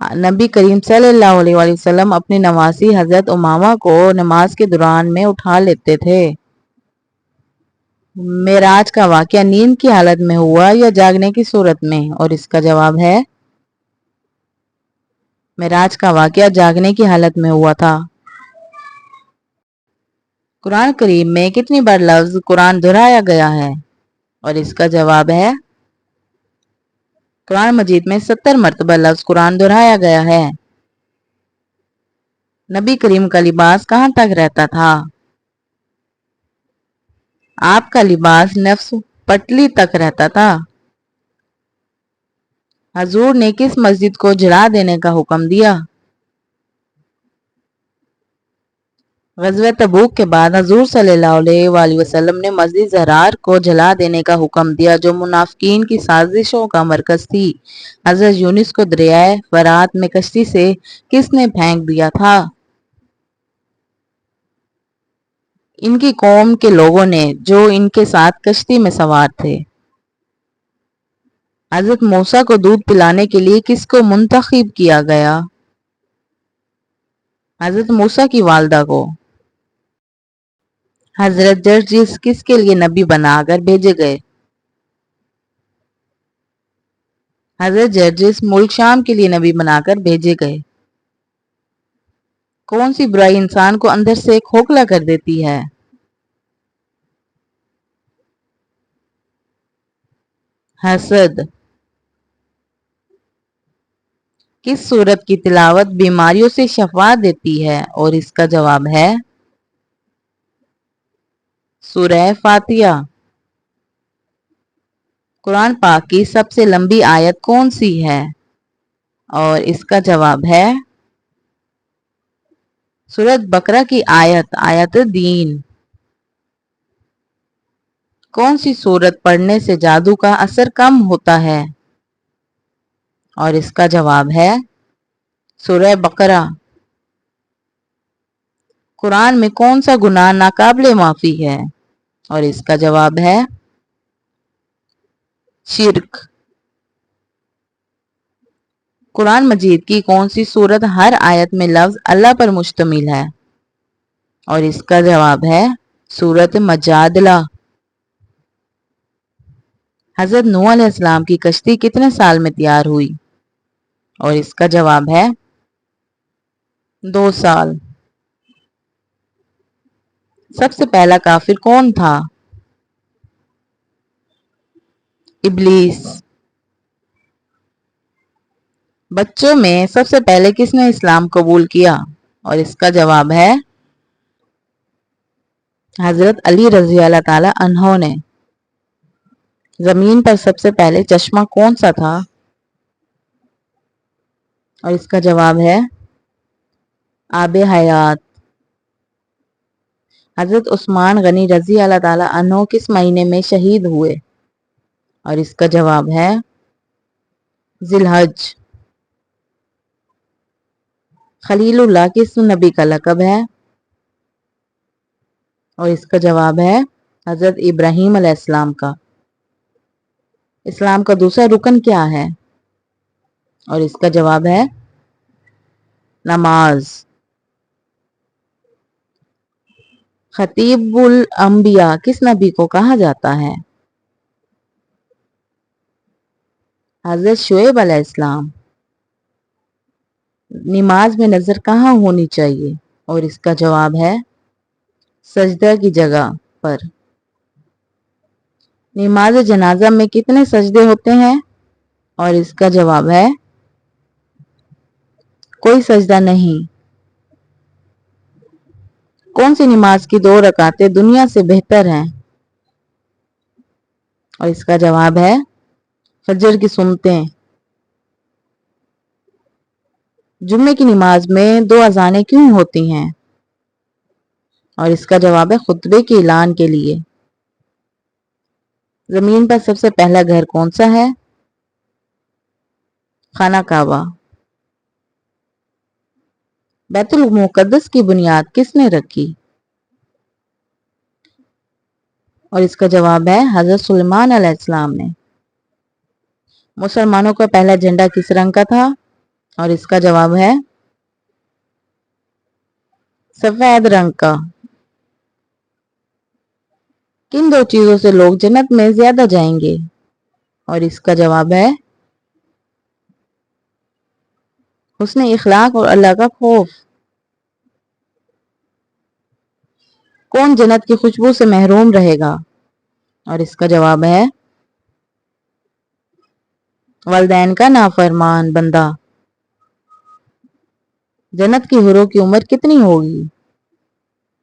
نبی کریم صلی اللہ علیہ وآلہ وسلم اپنی نواسی حضرت امامہ کو نماز کے دوران میں اٹھا لیتے تھے۔ معراج کا واقعہ نیند کی حالت میں ہوا یا جاگنے کی صورت میں؟ اور اس کا جواب ہے معراج کا واقعہ جاگنے کی حالت میں ہوا تھا۔ قرآن کریم میں کتنی بار لفظ قرآن دہرایا گیا ہے؟ اور اس کا جواب ہے قرآن مجید میں 70 مرتبہ لفظ قرآن دہرایا گیا ہے۔ نبی کریم کا لباس کہاں تک رہتا تھا؟ آپ کا لباس نفس پٹلی تک رہتا تھا۔ حضور نے کس مسجد کو جلا دینے کا حکم دیا؟ غزوہ تبوک کے بعد حضور صلی اللہ علیہ وآلہ وسلم نے مسجد زرار کو جلا دینے کا حکم دیا جو منافقین کی سازشوں کا مرکز تھی۔ حضرت یونس کو دریائے فرات میں کشتی سے کس نے پھینک دیا تھا؟ ان کی قوم کے لوگوں نے جو ان کے ساتھ کشتی میں سوار تھے۔ حضرت موسیٰ کو دودھ پلانے کے لیے کس کو منتخب کیا گیا؟ حضرت موسیٰ کی والدہ کو۔ حضرت جرجس کس کے لیے نبی بنا کر بھیجے گئے؟ حضرت جرجس ملک شام کے لیے نبی بنا کر بھیجے گئے۔ کون سی برائی انسان کو اندر سے کھوکھلا کر دیتی ہے؟ حسد۔ کس سورت کی تلاوت بیماریوں سے شفا دیتی ہے؟ اور اس کا جواب ہے سورہ فاتحہ۔ قرآن پاک کی سب سے لمبی آیت کون سی ہے؟ اور اس کا جواب ہے سورۃ بقرہ کی آیت دین۔ کون سی سورت پڑھنے سے جادو کا اثر کم ہوتا ہے؟ اور اس کا جواب ہے سورہ بقرہ۔ قرآن میں کون سا گناہ ناقابل معافی ہے؟ اور اس کا جواب ہے شرک۔ قرآن مجید کی کون سی سورت ہر آیت میں لفظ اللہ پر مشتمل ہے؟ اور اس کا جواب ہے سورۃ مجادلہ۔ حضرت نوح علیہ السلام کی کشتی کتنے سال میں تیار ہوئی؟ اور اس کا جواب ہے 2 سال۔ سب سے پہلا کافر کون تھا؟ ابلیس۔ بچوں میں سب سے پہلے کس نے اسلام قبول کیا؟ اور اس کا جواب ہے حضرت علی رضی اللہ تعالی عنہ نے۔ زمین پر سب سے پہلے چشمہ کون سا تھا؟ اور اس کا جواب ہے آب حیات۔ حضرت عثمان غنی رضی اللہ تعالی عنہ کس مہینے میں شہید ہوئے؟ اور اس کا جواب ہے ذی الحج۔ خلیل اللہ کس نبی کا لقب ہے؟ اور اس کا جواب ہے حضرت ابراہیم علیہ السلام کا۔ اسلام کا دوسرا رکن کیا ہے؟ اور اس کا جواب ہے نماز۔ خطیب الانبیاء کس نبی کو کہا جاتا ہے؟ حضرت شعیب علیہ السلام۔ نماز میں نظر کہاں ہونی چاہیے؟ اور اس کا جواب ہے سجدہ کی جگہ پر۔ نماز جنازہ میں کتنے سجدے ہوتے ہیں؟ اور اس کا جواب ہے کوئی سجدہ نہیں۔ کون سی نماز کی 2 رکعتیں دنیا سے بہتر ہیں؟ اور اس کا جواب ہے فجر کی سنتیں۔ جمعے کی نماز میں 2 اذانیں کیوں ہوتی ہیں؟ اور اس کا جواب ہے خطبے کے اعلان کے لیے۔ زمین پر سب سے پہلا گھر کون سا ہے؟ خانہ کعبہ۔ بیت المقدس کی بنیاد کس نے رکھی؟ اور اس کا جواب ہے حضرت سلیمان علیہ السلام نے۔ مسلمانوں کا پہلا جھنڈا کس رنگ کا تھا؟ اور اس کا جواب ہے سفید رنگ کا۔ کن دو چیزوں سے لوگ جنت میں زیادہ جائیں گے؟ اور اس کا جواب ہے حسن اخلاق اور اللہ کا خوف۔ کون جنت کی خوشبو سے محروم رہے گا؟ اور اس کا جواب ہے والدین کا نافرمان بندہ۔ جنت کی حوروں کی عمر کتنی ہوگی؟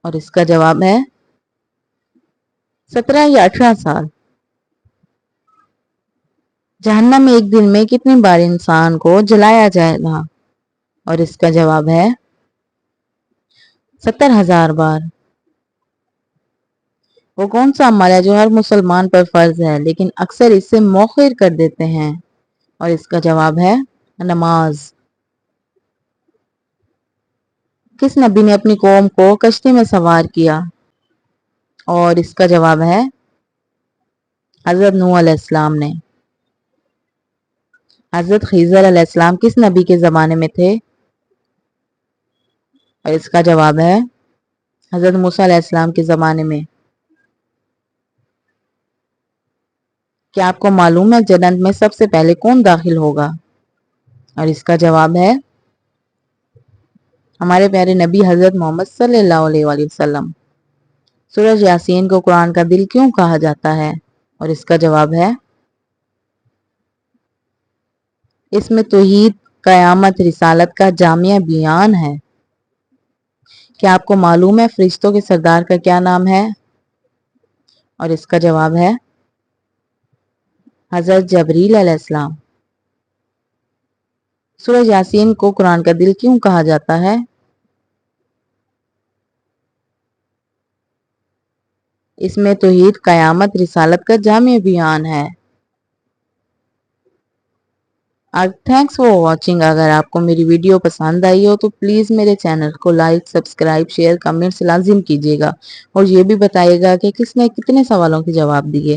اور اس کا جواب ہے 17 یا 18 سال۔ جہنم میں ایک دن میں کتنی بار انسان کو جلایا جائے گا؟ اور اس کا جواب ہے 70,000 بار۔ وہ کون سا عمل ہے جو ہر مسلمان پر فرض ہے لیکن اکثر اس سے مؤخر کر دیتے ہیں؟ اور اس کا جواب ہے نماز۔ کس نبی نے اپنی قوم کو کشتی میں سوار کیا؟ اور اس کا جواب ہے حضرت نوح علیہ السلام نے۔ حضرت خضر علیہ السلام کس نبی کے زمانے میں تھے؟ اور اس کا جواب ہے حضرت موسیٰ علیہ السلام کے زمانے میں۔ کیا آپ کو معلوم ہے جنت میں سب سے پہلے کون داخل ہوگا؟ اور اس کا جواب ہے ہمارے پیارے نبی حضرت محمد صلی اللہ علیہ وآلہ وسلم۔ سورہ یاسین کو قرآن کا دل کیوں کہا جاتا ہے؟ اور اس کا جواب ہے اس میں توحید، قیامت، رسالت کا جامع بیان ہے۔ کیا آپ کو معلوم ہے فرشتوں کے سردار کا کیا نام ہے؟ اور اس کا جواب ہے حضرت جبریل علیہ السلام۔ سورہ یاسین کو قرآن کا دل کیوں کہا جاتا ہے؟ اس میں توحید، قیامت، رسالت کا جامع بیان ہے۔ Thanks for watching. اگر آپ کو میری ویڈیو پسند آئی ہو تو پلیز میرے چینل کو لائک، سبسکرائب، شیئر، کمنٹس لازم کیجیے گا اور یہ بھی بتائیے گا کہ کس نے کتنے سوالوں کے جواب دیے۔